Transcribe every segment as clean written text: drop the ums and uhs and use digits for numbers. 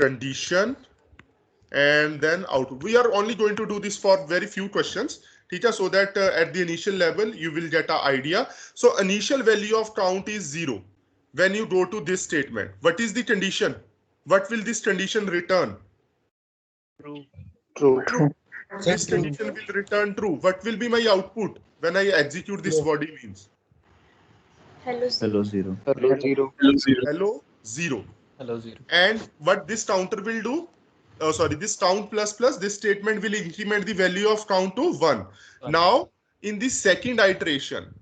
condition, and then output. We are only going to do this for very few questions, teacher, so that at the initial level you will get an idea. So initial value of count is 0 when you go to this statement. What is the condition? What will this condition return? True. True. This condition will return true. What will be my output when I execute this body means? Hello, Hello, zero. zero. Hello 0. Hello, zero. And what this counter will do? Oh, sorry, this count plus plus, this statement will increment the value of count to 1. Now, in the second iteration,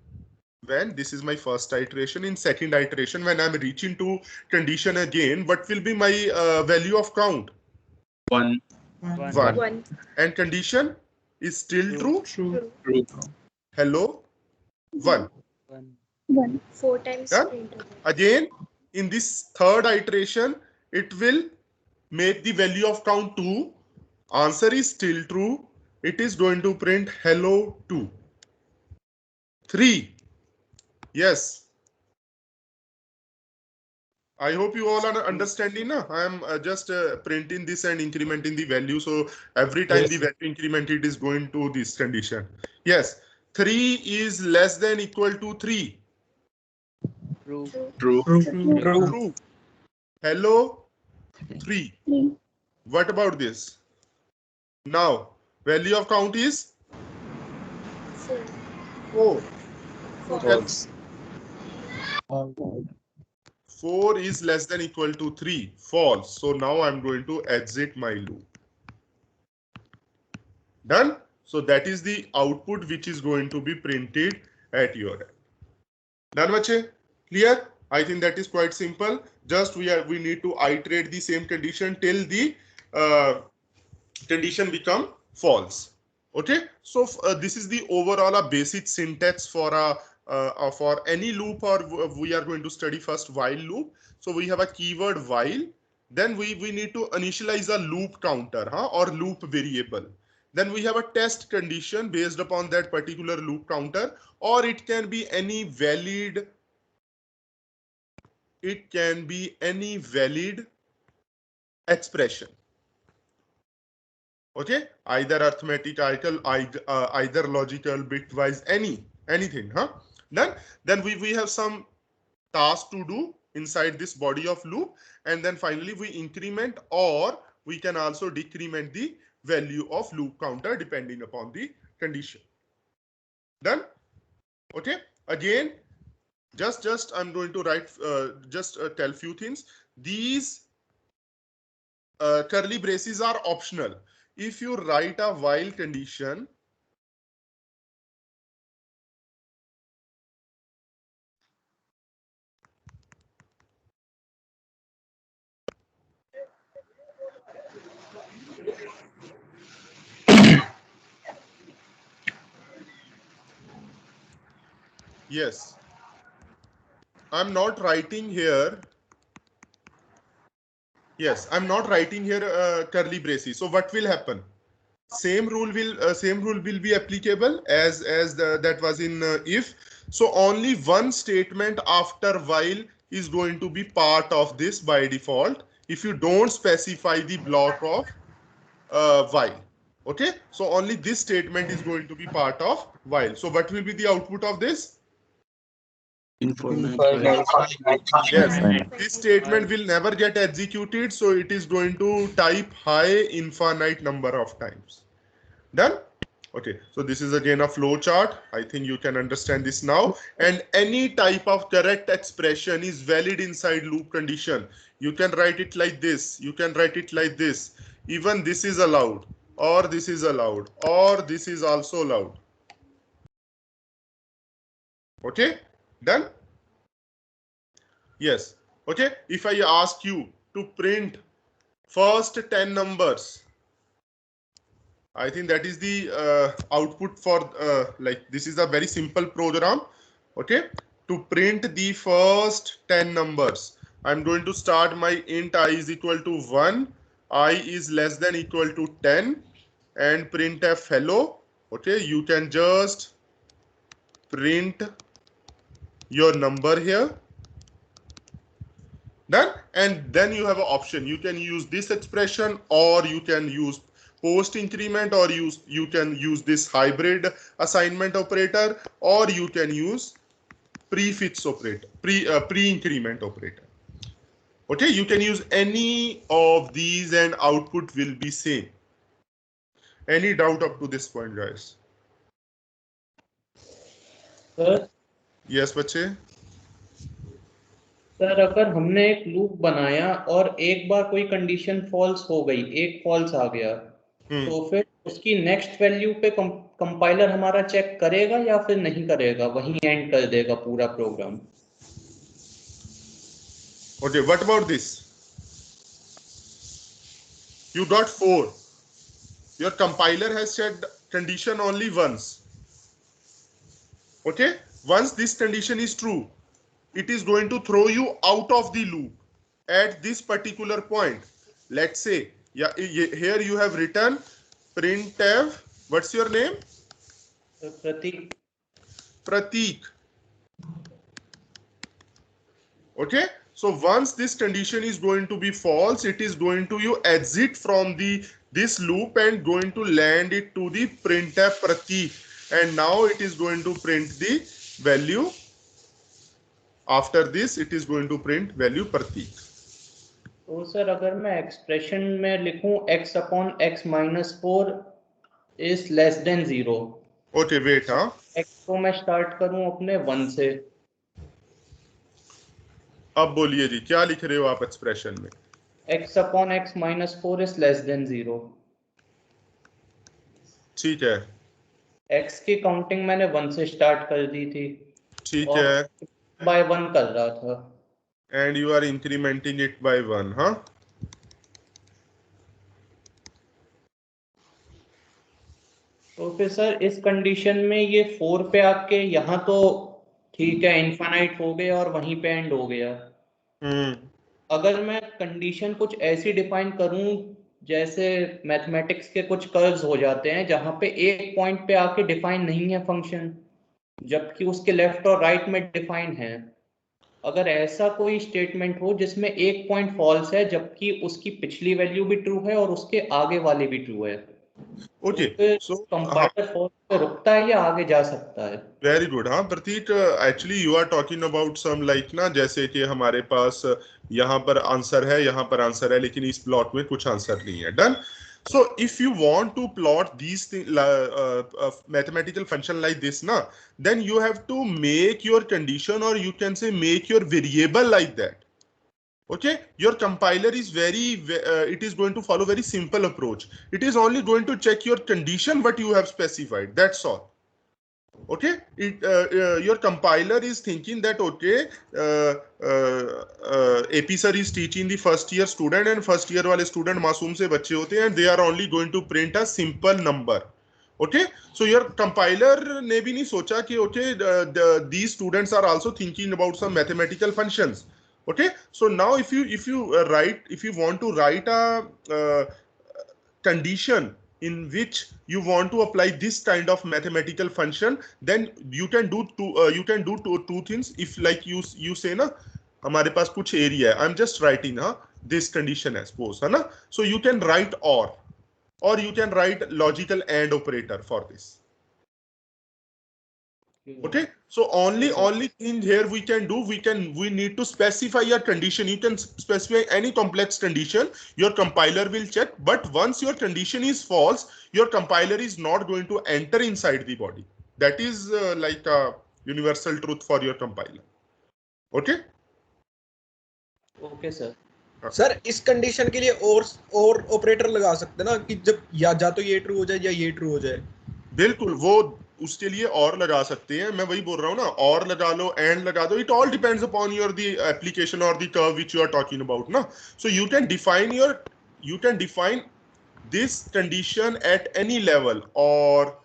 when this is my first iteration, in second iteration, when I'm reaching to condition again, what will be my value of count? 1. 1. 1. And condition is still true. True. Hello 1. 1. 4 times Yeah. print. Again, in this third iteration, it will make the value of count 2. Answer is still true. It is going to print hello 2. 3. Yes. I hope you all are understanding. I am just printing this and incrementing the value. So every time the value incremented is going to this condition. Yes. 3 is less than equal to 3. True. Hello 3. What about this? Now, value of count is 4. 4. False. 4 is less than equal to 3. False. So now I'm going to exit my loop. Done. So that is the output which is going to be printed at your end. Done, bache? Clear? I think that is quite simple. Just we need to iterate the same condition till the condition become false. Okay. So this is the overall basic syntax for any loop, or we are going to study first while loop. So we have a keyword while, then we need to initialize a loop counter or loop variable. Then we have a test condition based upon that particular loop counter, or it can be any valid. It can be any valid expression. Okay, either arithmetical, either logical, bitwise, anything. Then we have some task to do inside this body of loop, and then finally we increment, or we can also decrement the value of loop counter depending upon the condition. Done. Okay. Again, just I'm going to write tell few things. These curly braces are optional. If you write a while condition, yes, I'm not writing here. Yes, I'm not writing here curly braces. So what will happen? Same rule will be applicable as that was in if. So only one statement after while is going to be part of this by default if you don't specify the block of while. Okay, so only this statement is going to be part of while. So what will be the output of this? Yes, this statement will never get executed, so it is going to type high infinite number of times. Done. Okay, so this is again a flow chart. I think you can understand this now. And any type of correct expression is valid inside loop condition. You can write it like this. You can write it like this. Even this is allowed, or this is allowed, or this is also allowed. Okay, done. Yes. Okay, if I ask you to print first 10 numbers, I think that is the output for like this is a very simple program. Okay, to print the first 10 numbers, I'm going to start my int I is equal to 1, I is less than equal to 10, and printf hello. Okay, you can just print your number here. Done. And then you have an option. You can use this expression, or you can use post increment, or you can use this hybrid assignment operator, or you can use prefix operator, pre increment operator. Okay, you can use any of these and output will be same. Any doubt up to this point, guys? Sir Yes, बच्चे. Sir अगर हमने एक loop बनाया और एक बार कोई condition false हो गई, एक फॉल्स आ गया, तो फिर उसकी नेक्स्ट वैल्यू पे कंपाइलर हमारा चेक करेगा या फिर नहीं करेगा, वहीं एंड कर देगा पूरा programme? Okay, what about this? You got 4. Your compiler has said condition only once. Okay, once this condition is true, it is going to throw you out of the loop at this particular point. Let's say, yeah, here you have written printf. What's your name? Prateek. Prateek. Okay, so once this condition is going to be false, it is going to you exit from this loop and going to land it to the printf Prateek, and now it is going to print the value. After this, it is going to print value Prateek. तो sir अगर मैं expression में लिखूं x upon x minus 4 is less than 0. Okay, wait, हाँ. x को मैं start करूं अपने 1 से. अब बोलिए जी, क्या लिख रहे हो आप एक्सप्रेशन में? x upon x minus 4 is less than 0. ठीक है. x की काउंटिंग मैंने 1 से स्टार्ट कर दी थी. ठीक है. by 1 कर रहा था. And you are incrementing it by 1, हाँ? तो फिर सर इस कंडीशन में ये 4 पे आके यहाँ तो ठीक है, इनफाइनाइट हो गया और वहीं पे एंड हो गया. अगर मैं कंडीशन कुछ ऐसी डिफाइन करूं जैसे मैथमेटिक्स के कुछ कर्व्स हो जाते हैं जहां पे एक पॉइंट पे आके डिफाइन नहीं है फंक्शन, जबकि उसके लेफ्ट और राइट में डिफाइन है. अगर ऐसा कोई स्टेटमेंट हो जिसमें एक पॉइंट फॉल्स है जबकि उसकी पिछली वैल्यू भी ट्रू है और उसके आगे वाली भी ट्रू है, ओके, तो कंपाइलर फॉल्स पे रुकता है या आगे जा सकता है? Very good. हाँ Prateek, actually you are talking about some like ना, जैसे कि हमारे पास यहाँ पर आंसर है, यहाँ पर आंसर है, लेकिन इस प्लॉट में कुछ आंसर नहीं है. Done. So if you want to plot these mathematical function like this, na, then you have to make your condition, or you can say make your variable like that. Okay, your compiler is it is going to follow very simple approach. It is only going to check your condition what you have specified. That's all. Okay, your compiler is thinking that okay, AP sir is teaching the first year student, and first year wale student मासूम से बच्चे होते हैं, and they are only going to print a simple number. Okay, so your compiler ने भी नहीं सोचा कि okay, these students are also thinking about some mathematical functions. Okay, so now if you want to write a condition in which you want to apply this kind of mathematical function, then you can do two things. If like you say na, हमारे पास कुछ area है, I'm just writing this condition as suppose, है ना, so you can write or you can write logical AND operator for this. Okay, so only thing here we can do, we need to specify a condition. You can specify any complex condition, your compiler will check, but once your condition is false, your compiler is not going to enter inside the body. That is like a universal truth for your compiler. Okay? Okay sir. Sir इस condition के लिए और operator लगा सकते हैं ना, कि जब या तो ये ट्रू हो जाए या ये ट्रू हो जाए? बिल्कुल, वो उसके लिए और लगा सकते हैं. मैं वही बोल रहा हूँ ना, और लगा लो, एंड लगा दो. It all depends upon your the application और the curve which you are talking about ना. So you can define this condition at any level, or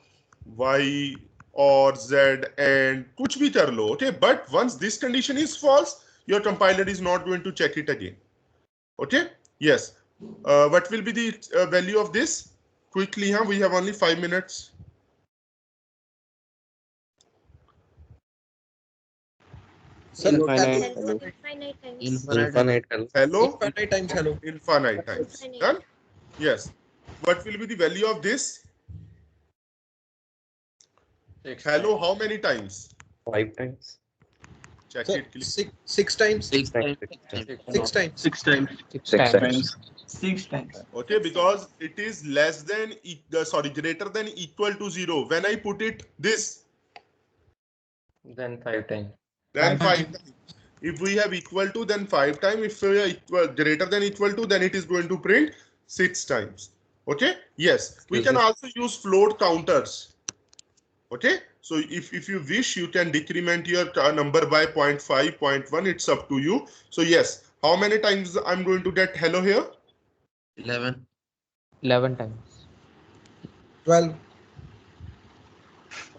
y or z, and कुछ भी कर लो. Okay, but once this condition is false, your compiler is not going to check it again. Okay, yes. What will be the value of this? Quickly, we have only 5 minutes. Sir Infinite Infinite hello. Hello. Infinite times hello. Infinite times. Infinite. Done? Yes. What will be the value of this? Hello, how many times? 5 times. Check Sir, it, please. six times. 6 times. 6 times. 6 times. 6 times. 6 times. Okay, because it is less than, greater than equal to 0. When I put it this, Then 5 times. then 5 Five times. If we have equal to, then 5 times. If we are equal, greater than equal to, then it is going to print 6 times. Okay, yes. We can also use float counters. Okay, so if you wish, you can decrement your number by 0.5, 0.1. It's up to you. So yes, how many times I'm going to get hello here? 11. 11 times. 12.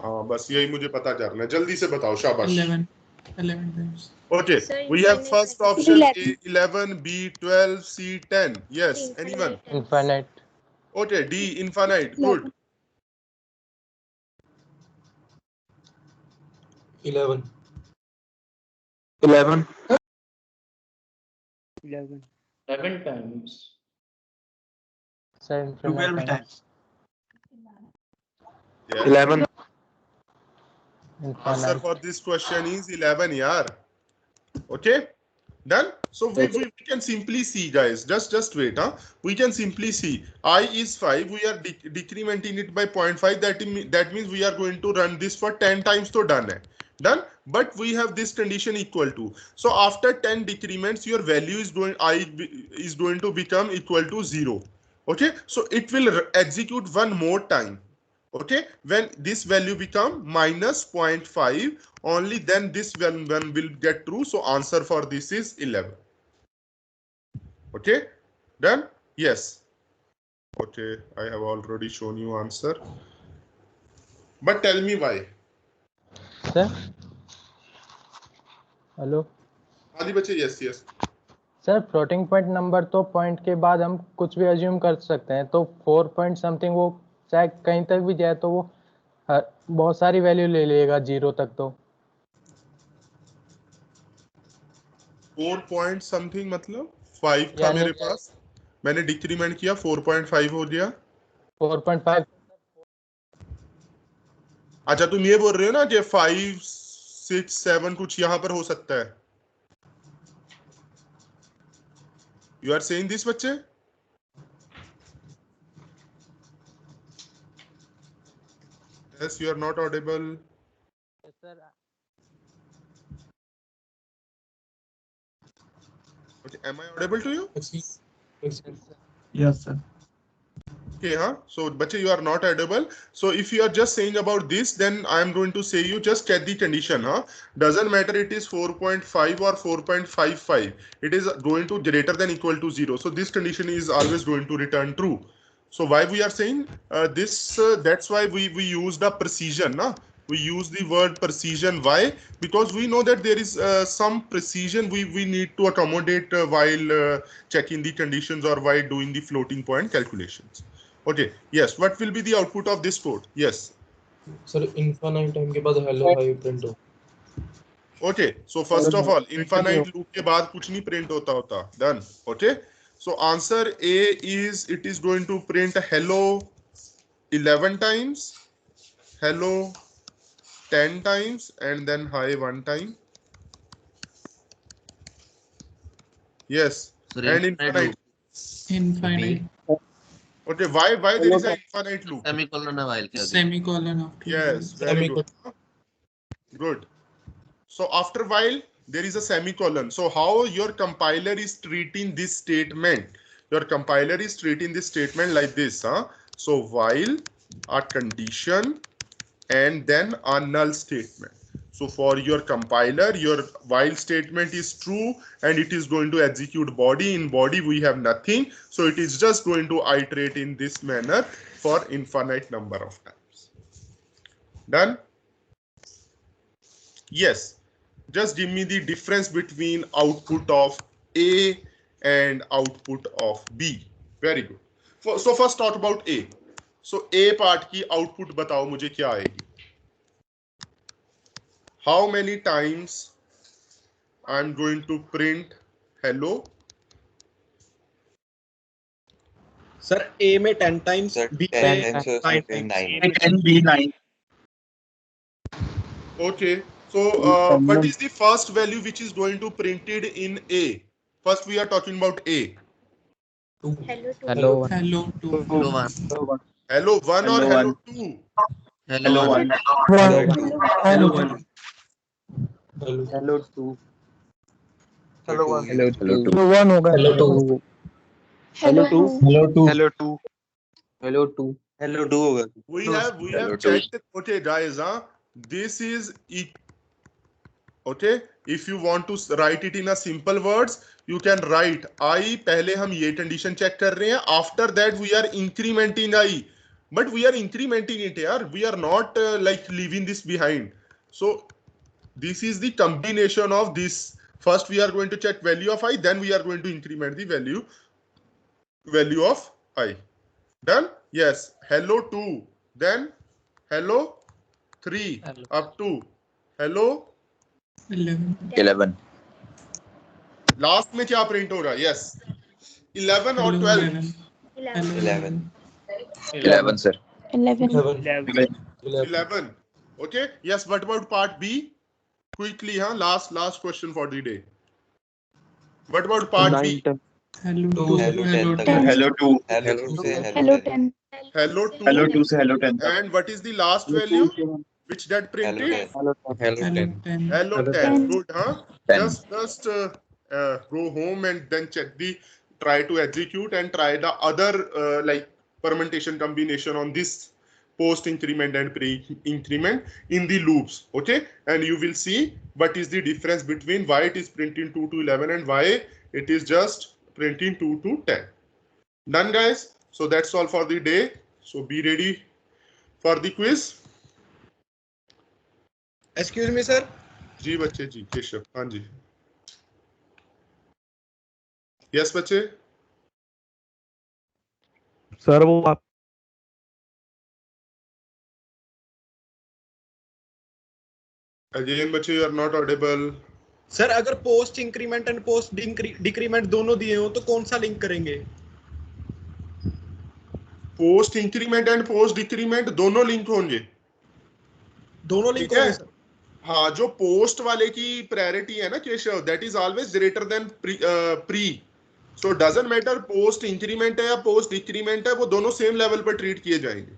हाँ, बस यही मुझे पता करना है. जल्दी से बताओ, शाबाश. 11 times. Okay, Sir, we have infinite first times. option A 11, B 12, C 10. Yes, Infinite anyone? times. Infinite. Okay, D infinite. Good. 11. 11. 11 times. Sir, infinite 12 times. Yes. 11. Answer Infinite. for this question is 11, yaar. Okay, done. So we can simply see, guys. Just wait, huh? We can simply see I is 5. We are decrementing it by 0.5. That means we are going to run this for 10 times. So done hai. Done. But we have this condition equal to. So after 10 decrements, your value is going to become equal to 0. Okay. So it will execute one more time. Okay, when this value become minus 0.5, only then this one will get true. So answer for this is 11. Okay, done? Yes. Okay, I have already shown you answer. But tell me why. Sir? Hello? हाँ जी बच्चे, yes, yes. Sir floating point number तो point के बाद हम कुछ भी assume कर सकते हैं, तो 4 पॉइंट समथिंग वो चाहे कहीं तक भी जाए तो वो बहुत सारी वैल्यू ले लेगा 0 तक. तो 4 पॉइंट समथिंग मतलब 5 था यानी मेरे पास, मैंने डिक्रीमेंट किया 4.5 हो गया. 4.5. अच्छा, तुम ये बोल रहे हो ना कि 5, 6, 7 कुछ यहाँ पर हो सकता है. You are saying this, बच्चे? Yes, you are not audible. Sir Okay, am I audible to you? Yes, sir. Okay, huh? So, bache, you are not audible. So, if you are just saying about this, then I am going to say you just check the condition, huh? Doesn't matter it is 4.5 or 4.55. It is going to greater than equal to 0. So, this condition is always going to return true. So, why we are saying this? That's why we use the precision, huh? We use the word precision. Why? Because we know that there is some precision we need to accommodate while checking the conditions or while doing the floating point calculations. Okay, yes. What will be the output of this code? Yes. Sir, infinite time के बाद hello hi print हो. Okay, so first of all, infinite loop के बाद कुछ नहीं print होता. Done. Okay. So answer A is, it is going to print hello 11 times, hello 10 times, and then hi 1 time. Yes. Sir, And infinite. Infinite. Okay, why there is an infinite loop? Semicolon है while के आगे. Semicolon after. Yes, very good. Good. So after while there is a semicolon. So how your compiler is treating this statement? Your compiler is treating this statement like this, huh? So while a condition and then a null statement. So for your compiler, your while statement is true and it is going to execute body. In body we have nothing, so it is just going to iterate in this manner for infinite number of times. Done? Yes. Just give me the difference between output of A and output of B. Very good. So first talk about A. So A part की output बताओ मुझे क्या आएगी? How many times I'm going to print hello. Sir A में 10 times, Sir, B 10 में times or 9 something, times. 9. 10 B 9. Okay, so what is the first value which is going to printed in A? First we are talking about A. Hello 2. Hello. Hello 2. Hello one. Hello 1 or hello 2? Hello one. Hello 1. Hello one. Hello 2. Hello 1. Hello two. तो 1 होगा Hello 2. Hello 2. Hello 2. Hello two. Hello two. Hello 2 होगा. We have Hello, two. checked. Okay, guys, this is okay. If you want to write it in a simple words, you can write I. पहले हम ये condition check कर रहे हैं. After that, we are incrementing I. But we are incrementing it here. We are not like leaving this behind. So this is the combination of this. First, we are going to check value of I. Then we are going to increment the value of I. Done? Yes. Hello 2. Then hello 3. Hello. Up to hello 11. 11. Last में क्या print हो रहा है? Yes 11 और Hello 12. 11. 11. 11. 11, sir. 11. 11. Okay. Yes. What about part B? Quickly, huh? Last question for the day. What about part B? Hello 2. Hello Hello 10. 10. Hello 2. Hello Hello 2 2. say Hello 10. Hello 2. Hello 2 say hello 10. And what is the last value which that Hello printed? 10. Hello Hello ten. 10. Hello 10. 10. Good, huh? 10. Just go home and then try to execute and try the other like permutation combination on this post increment and pre increment in the loops. Okay, and you will see what is the difference between why it is printing 2 to 11 and why it is just printing 2 to 10. Done, guys. So that's all for the day. So be ready for the quiz. Excuse me, sir. जी बच्चे जी केशव हाँ जी yes बच्चे sir वो आप again बच्चे you are not audible sir अगर post increment and post decrement दोनों दिए हो तो कौन सा लिंक करेंगे? Post increment and post decrement दोनों लिंक होंगे दोनों लिंक ठीक है? होंगे सर. हाँ जो पोस्ट वाले की प्रायोरिटी है ना Keshav that is always greater than pre so doesn't matter post increment है या पोस्ट डिक्रीमेंट है वो दोनों सेम लेवल पर ट्रीट किए जाएंगे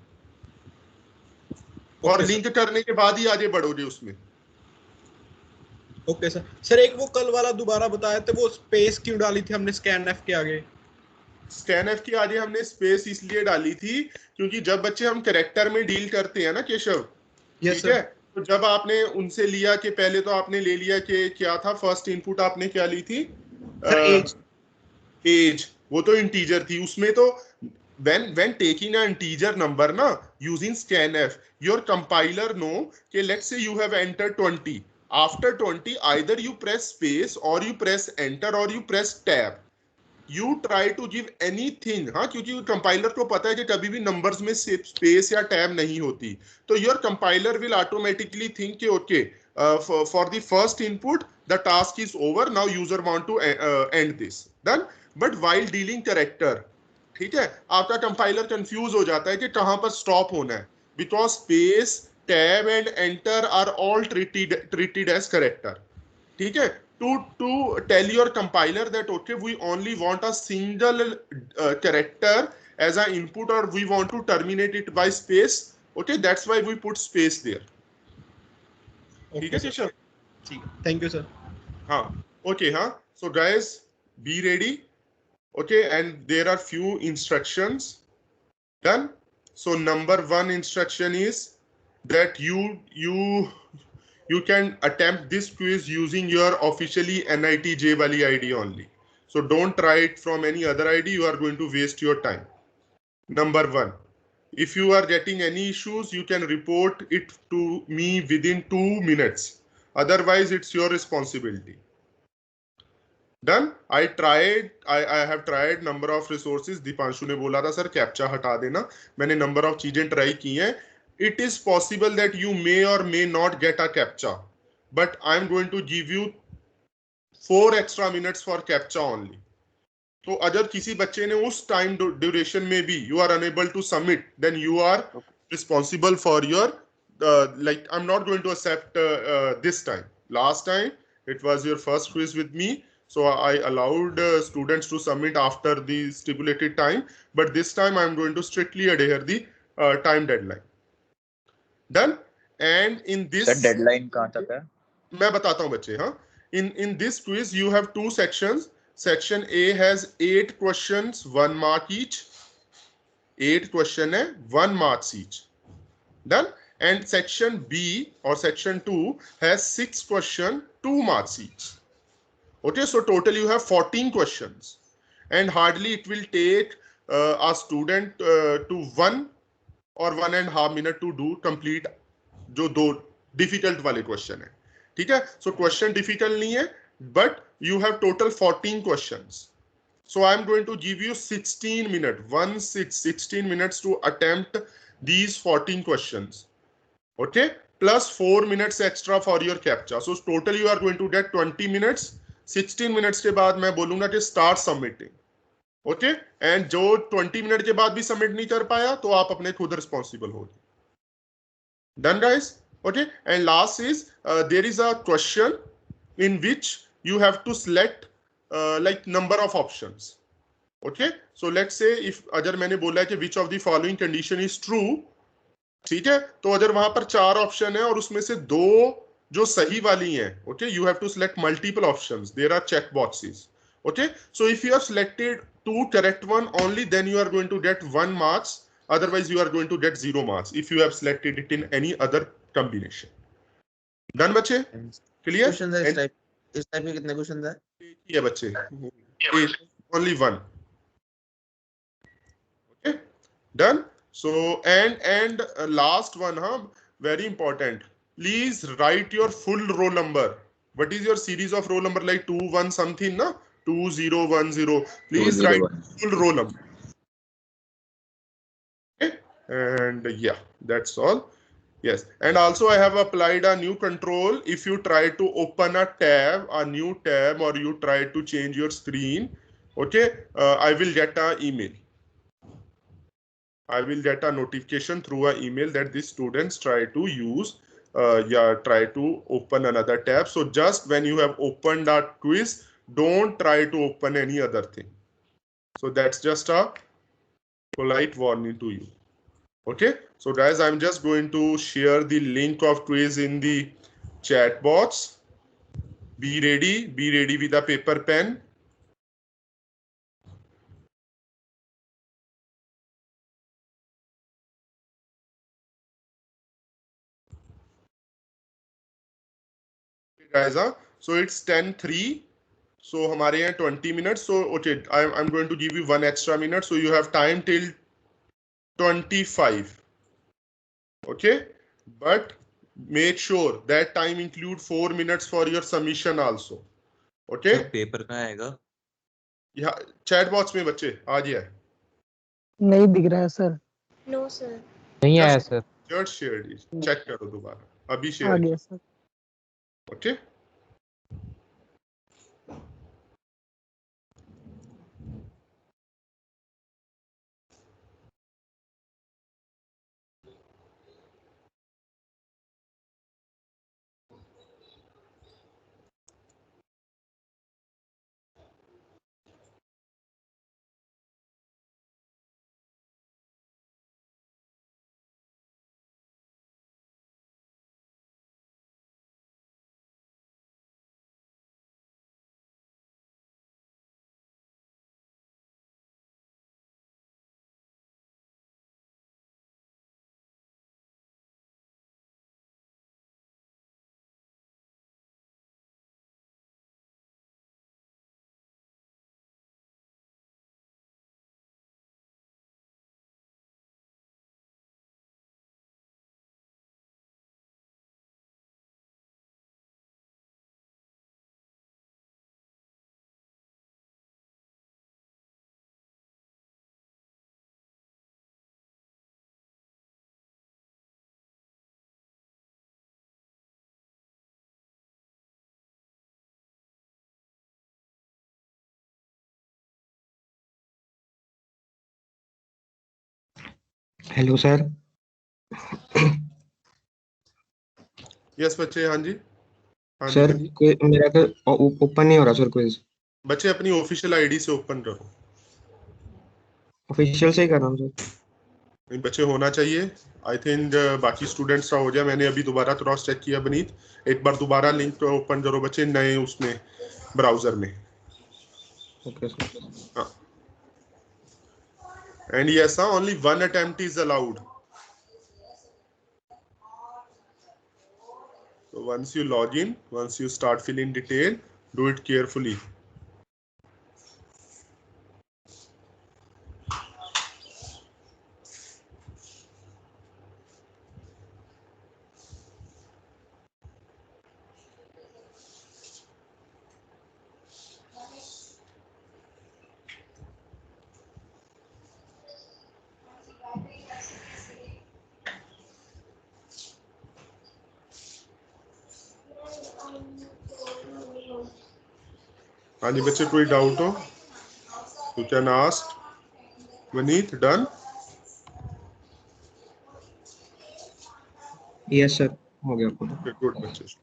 और Okay, लिंक करने के बाद ही आगे बढ़ोगे उसमें ओके सर. सर एक वो कल वाला दोबारा बताया थे वो स्पेस क्यों डाली थी हमने स्कैन एफ के आगे? स्कैन एफ के आगे हमने स्पेस इसलिए डाली थी क्योंकि जब बच्चे हम कैरेक्टर में डील करते हैं ना केशव यस ठीक है तो जब आपने उनसे लिया कि पहले तो आपने ले लिया कि क्या था फर्स्ट इनपुट आपने क्या ली थी एज वो तो इंटीजर थी उसमें तो when taking an integer number na using scanf your compiler know कि let's say you have entered 20 after 20 either you press space or you press enter or you press tab you try to give anything हाँ क्योंकि compiler को पता है कि कभी भी numbers में स्पेस या टैब नहीं होती तो your compiler will automatically think कि okay for the first input the task is over now user want to end this done but while dealing character ठीक है आपका कंपाइलर कंफ्यूज हो जाता है कि कहां पर स्टॉप होना है because space tab and enter are all treated as character ठीक है to tell your compiler that okay we only want a single character as an input or we want to terminate it by space okay that's why we put space there ठीक है केशव ठीक thank you sir हाँ okay हाँ so guys be ready okay and there are few instructions done so number 1 instruction is that you can attempt this quiz using your officially NIT J wali ID only. So don't try it from any other ID. You are going to waste your time. Number 1. If you are getting any issues, you can report it to me within 2 minutes. Otherwise, it's your responsibility. Done. I have tried number of resources. Deepanshu ने बोला था sir captcha हटा देना. मैंने number of चीजें try की हैं. It is possible that you may or may not get a captcha, but I'm going to give you 4 extra minutes for captcha only. तो अगर किसी बच्चे ने उस टाइम ड्यूरेशन में भी you are unable to submit, then you are responsible for your like I'm not going to accept this time. Last time it was your first quiz with me, so I allowed students to submit after the stipulated time, but this time I'm going to strictly adhere the time deadline. Done. And in this sir deadline कहाँ तक है? मैं बताता हूं बच्चे. हाँ, in this quiz you have 2 sections. Section A has 8 questions, 1 mark each. 8 question है, 1 marks each. Done. And section B or section 2 has 6 question, 2 marks each. Okay, so total you have 14 questions, and hardly it will take a student to 1 or 1.5 minute to do complete जो 2 difficult वाले question है. ठीक है, so question difficult नहीं है, but you have total 14 questions. So I am going to give you 16 minutes, 16 minutes to attempt these 14 questions. Okay, plus 4 minutes extra for your captcha. So total you are going to get 20 minutes. 16 minutes के बाद मैं बोलूंगा कि start submitting. Okay, and जो 20 minute के बाद भी submit नहीं कर पाया तो आप अपने खुद रिस्पॉन्सिबल हो. Done, guys? Okay, and last is there is a question in which you have to select like number of options. Okay, so let's say if अगर मैंने बोला है कि which of the following condition is true, ठीक है, तो अगर वहां पर 4 ऑप्शन है और उसमें से 2 जो सही वाली हैं, okay, you have to select multiple options. There are check boxes. Okay, so if you have selected 2 correct one only, then you are going to get 1 marks. Otherwise you are going to get 0 marks if you have selected it in any other combination. Done बच्चे? Clear? Question है इस type के कितने question है? ये बच्चे only 1. Okay, done. So and last one, very important. Please write your full roll number. What is your series of roll number, like 2 1 something, na? 2010. Please write full roll number. Okay, and yeah, that's all. Yes, and also I have applied a new control. If you try to open a new tab, or you try to change your screen, okay, I will get an email. I will get a notification through an email that the students try to use, try to open another tab. So just when you have opened that quiz, don't try to open any other thing. So that's just a polite warning to you. Okay, so guys, I'm just going to share the link of quiz in the chat box. Be ready with a paper pen. Guys, so it's 10:03. So हमारे यहाँ 20 minutes. So okay, I'm going to give you 1 extra minute. So you have time till 25. Okay, but make sure that time include 4 minutes for your submission also. Okay. Paper कहाँ आएगा? यहाँ chat box में बच्चे आ गया है. नहीं दिख रहा है सर. No sir. नहीं आया sir. Just shared it. Check करो दोबारा. अभी आ शेयर. गया sir. Okay. Hello sir. Yes बच्चे, हाँ जी, हाँ जी सर बच्चे। मेरा ओपन नहीं हो रहा सर क्विज। बच्चे अपनी ऑफिशियल आईडी से ओपन करो। ऑफिशियल से ही कर रहा हूँ सर। नहीं, बच्चे होना चाहिए। आई थिंक बाकी स्टूडेंट्स का हो जाए। मैंने अभी दोबारा क्रॉस चेक किया बनीत। एक बार दोबारा लिंक ओपन करो बच्चे, नए उसमें ब्राउजर में। Okay sir. हाँ, and yes, only one attempt is allowed. So once you log in, once you start filling detail, do it carefully. हाँ जी बच्चे, कोई डाउट हो you can ask. Vineet, done? Yes sir, हो गया पूरा। Okay, good बच्चे।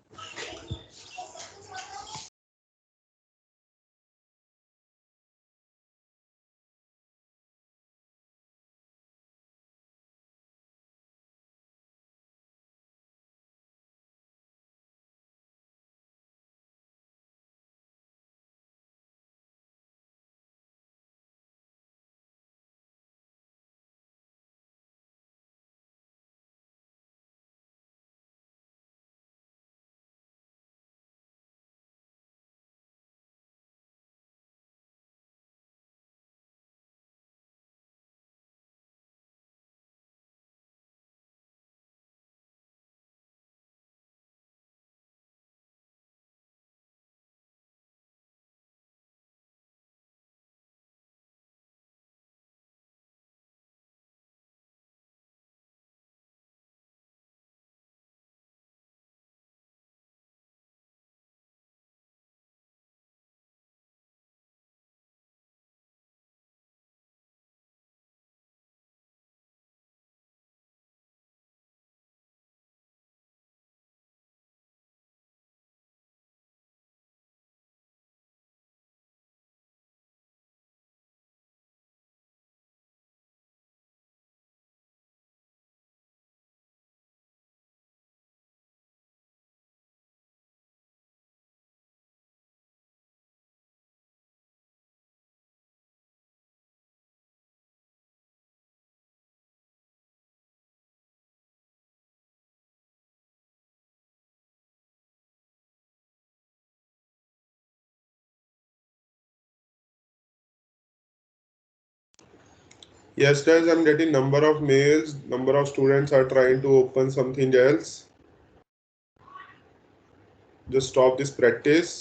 Yes guys, I'm getting number of mails. Number of students are trying to open something else. Just stop this practice.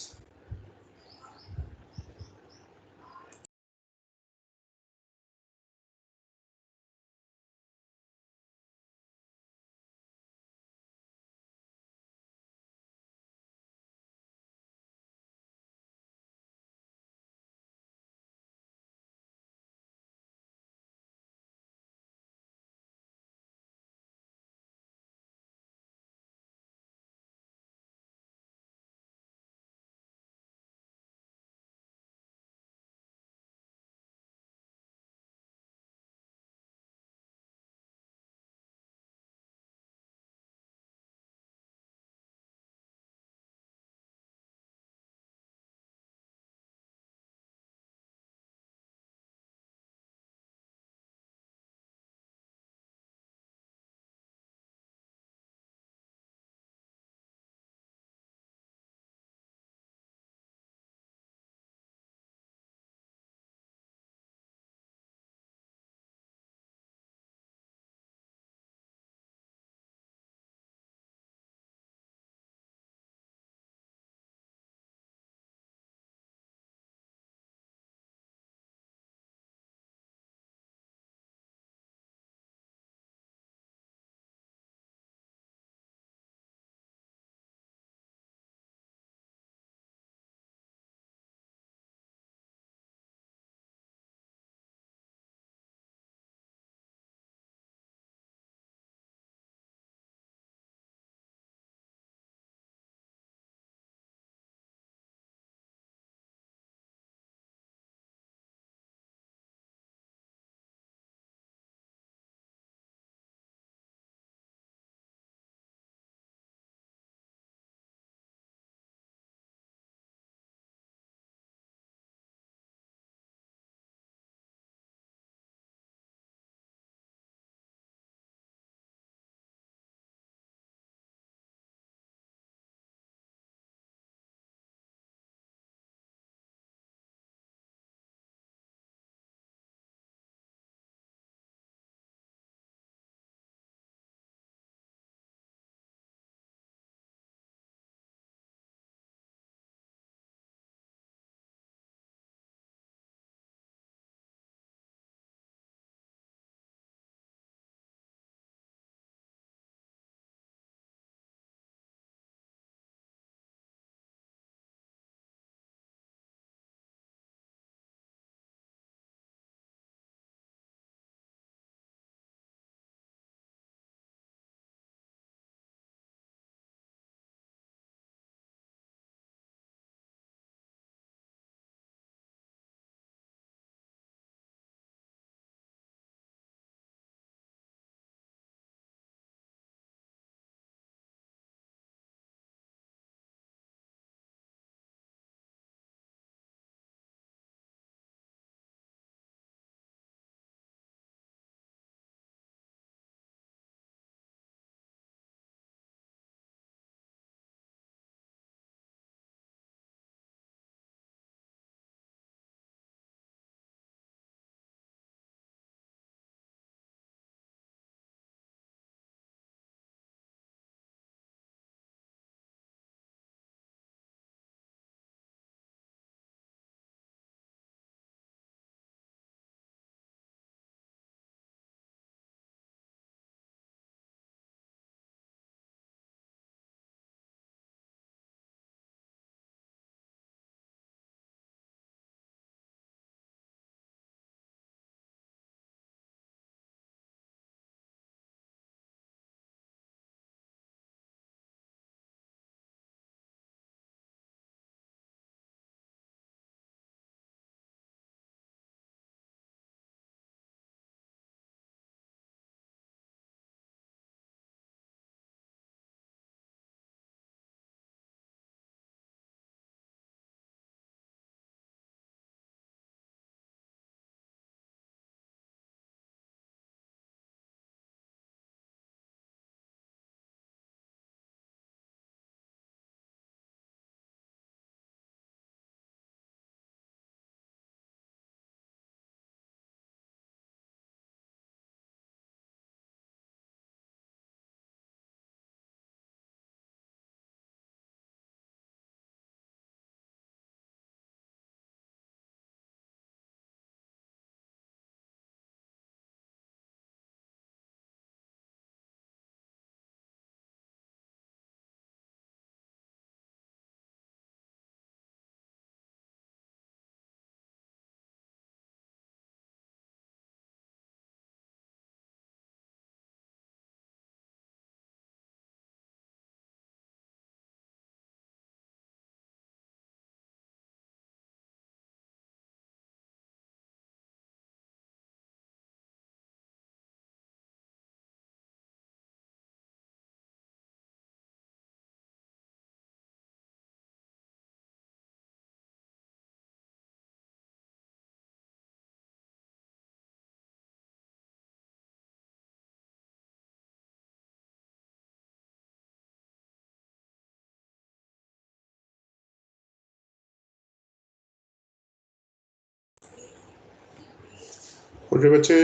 Okay, बच्चे,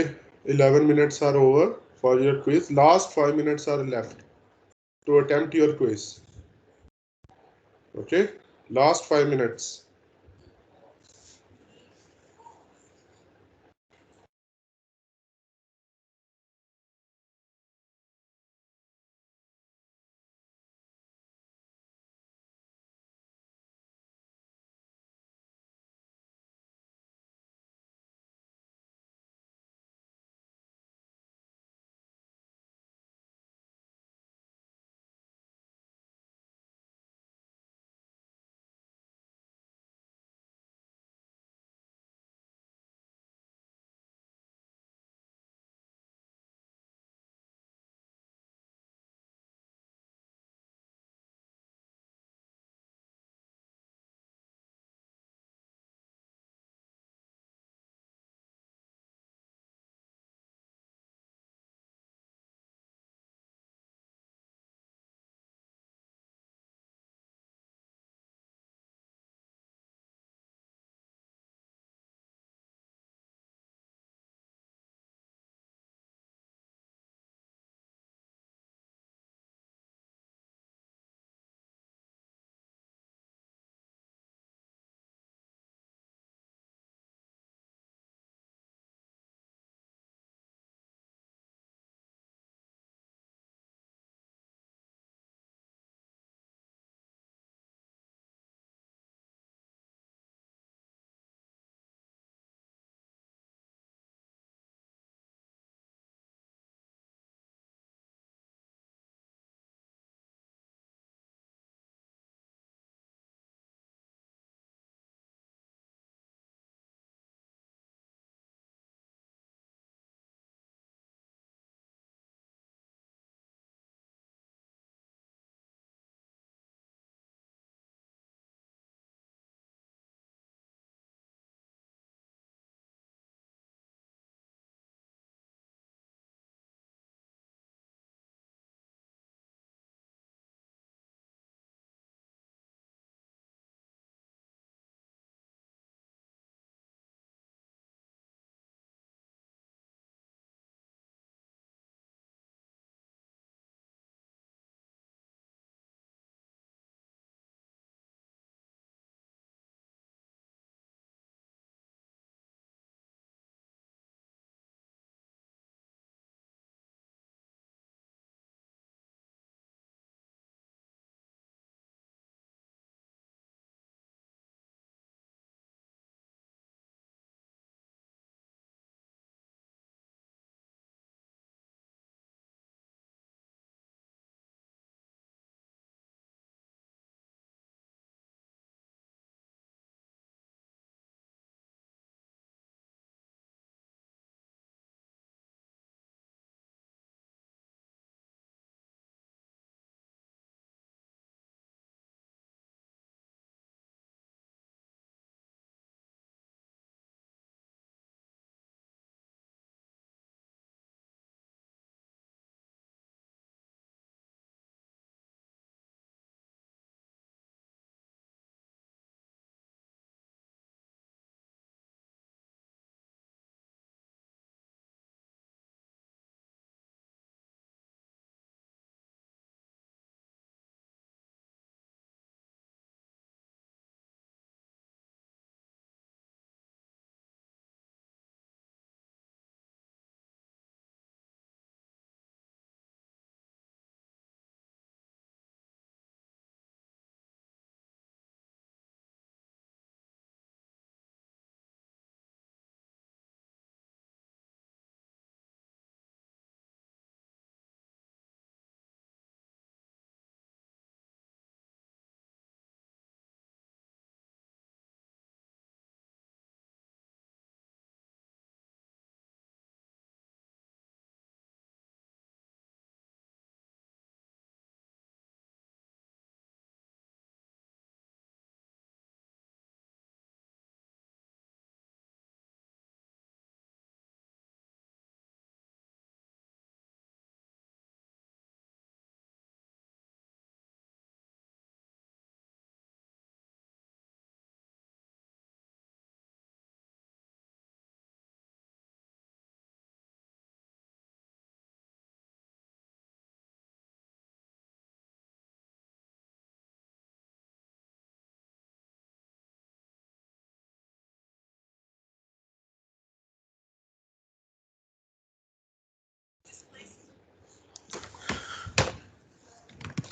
11 minutes are over for your quiz. Last 5 minutes are left to attempt your quiz. Okay, last 5 minutes.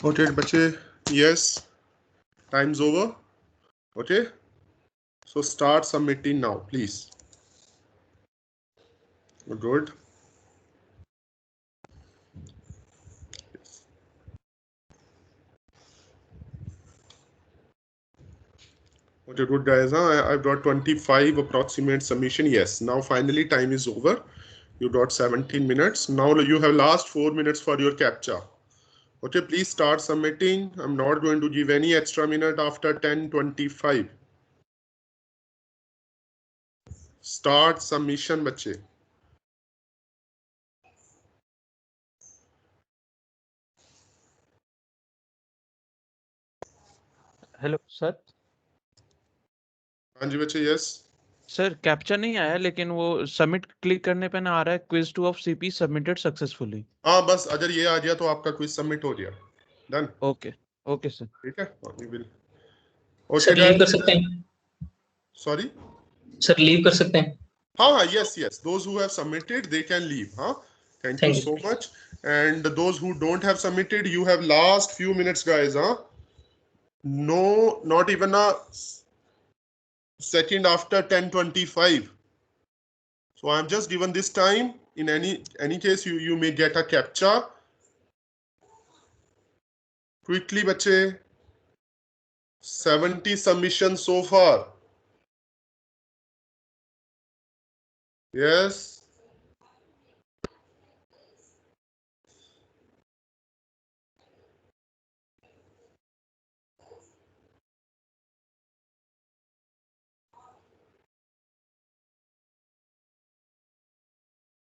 Okay, bache, yes, time's over. Okay, so start submitting now, please. Good. Okay, good guys. I've got 25 approximate submission. Yes, now finally time is over. You got 17 minutes. Now you have last 4 minutes for your captcha. Okay, please start submitting. I'm not going to give any extra minute after 10:25. Start submission, bache. Hello sir. हाँ जी बच्चे, yes. Sir captcha नहीं आया, लेकिन वो submit click करने पे ना आ रहा है quiz 2 of CP submitted successfully. हाँ, बस अगर ये आ गया तो आपका क्विज सबमिट हो गया। डन। Okay okay sir. ठीक है, you will. सर लीव कर सकते हैं? सॉरी सर लीव कर सकते हैं? हाँ हाँ, yes yes, those who have submitted they can leave. हाँ, thank you so much. And those who don't have submitted, you have last few minutes guys. हाँ, no, not even a second after 10:25. So I'm just given this time. In any case, you may get a captcha. Quickly bache, 70 submissions so far. Yes.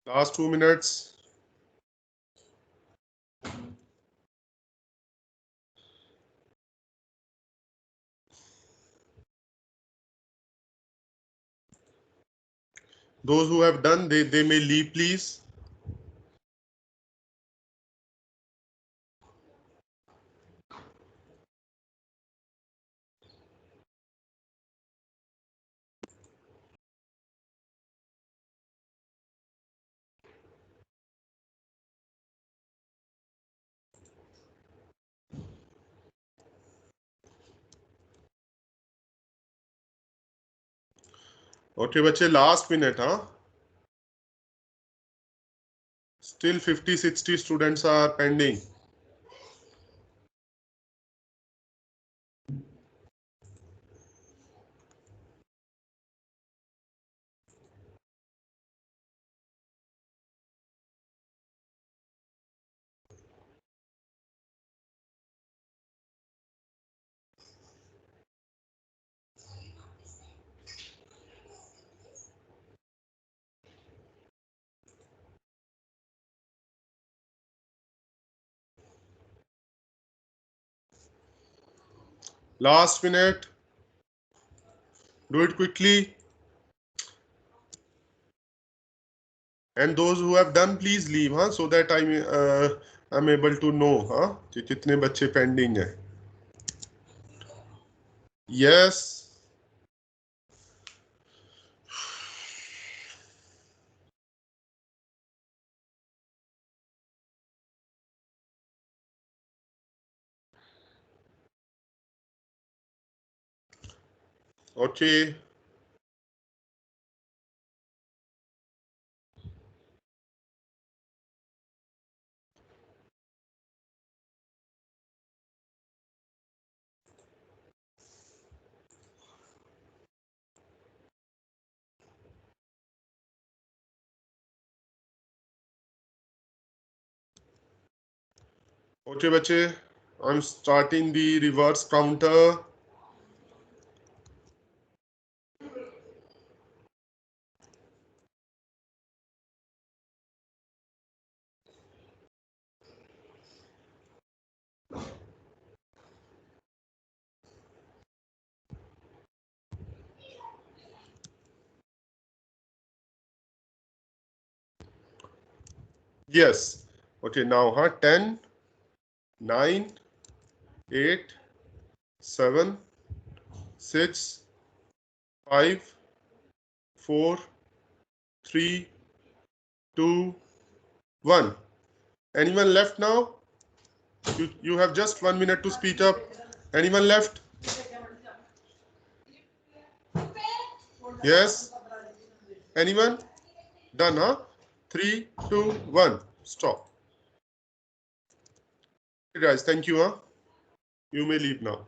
Last 2 minutes. Those who have done, they may leave, please. Okay, bache, last minute, huh? Still 50-60 students are pending. Last minute. Do it quickly. And those who have done, please leave, huh? So that I'm able to know, huh? कि कितने बच्चे pending हैं. Yes. Okay. Okay, bache. I'm starting the reverse counter. Yes. Okay, now, huh? 10, 9, 8, 7, 6, 5, 4, 3, 2, 1. Anyone left now? You have just 1 minute to speak up. Anyone left? Yes? Anyone? Done, huh? 3, 2, 1. Stop. Hey guys, thank you, huh? You may leave now.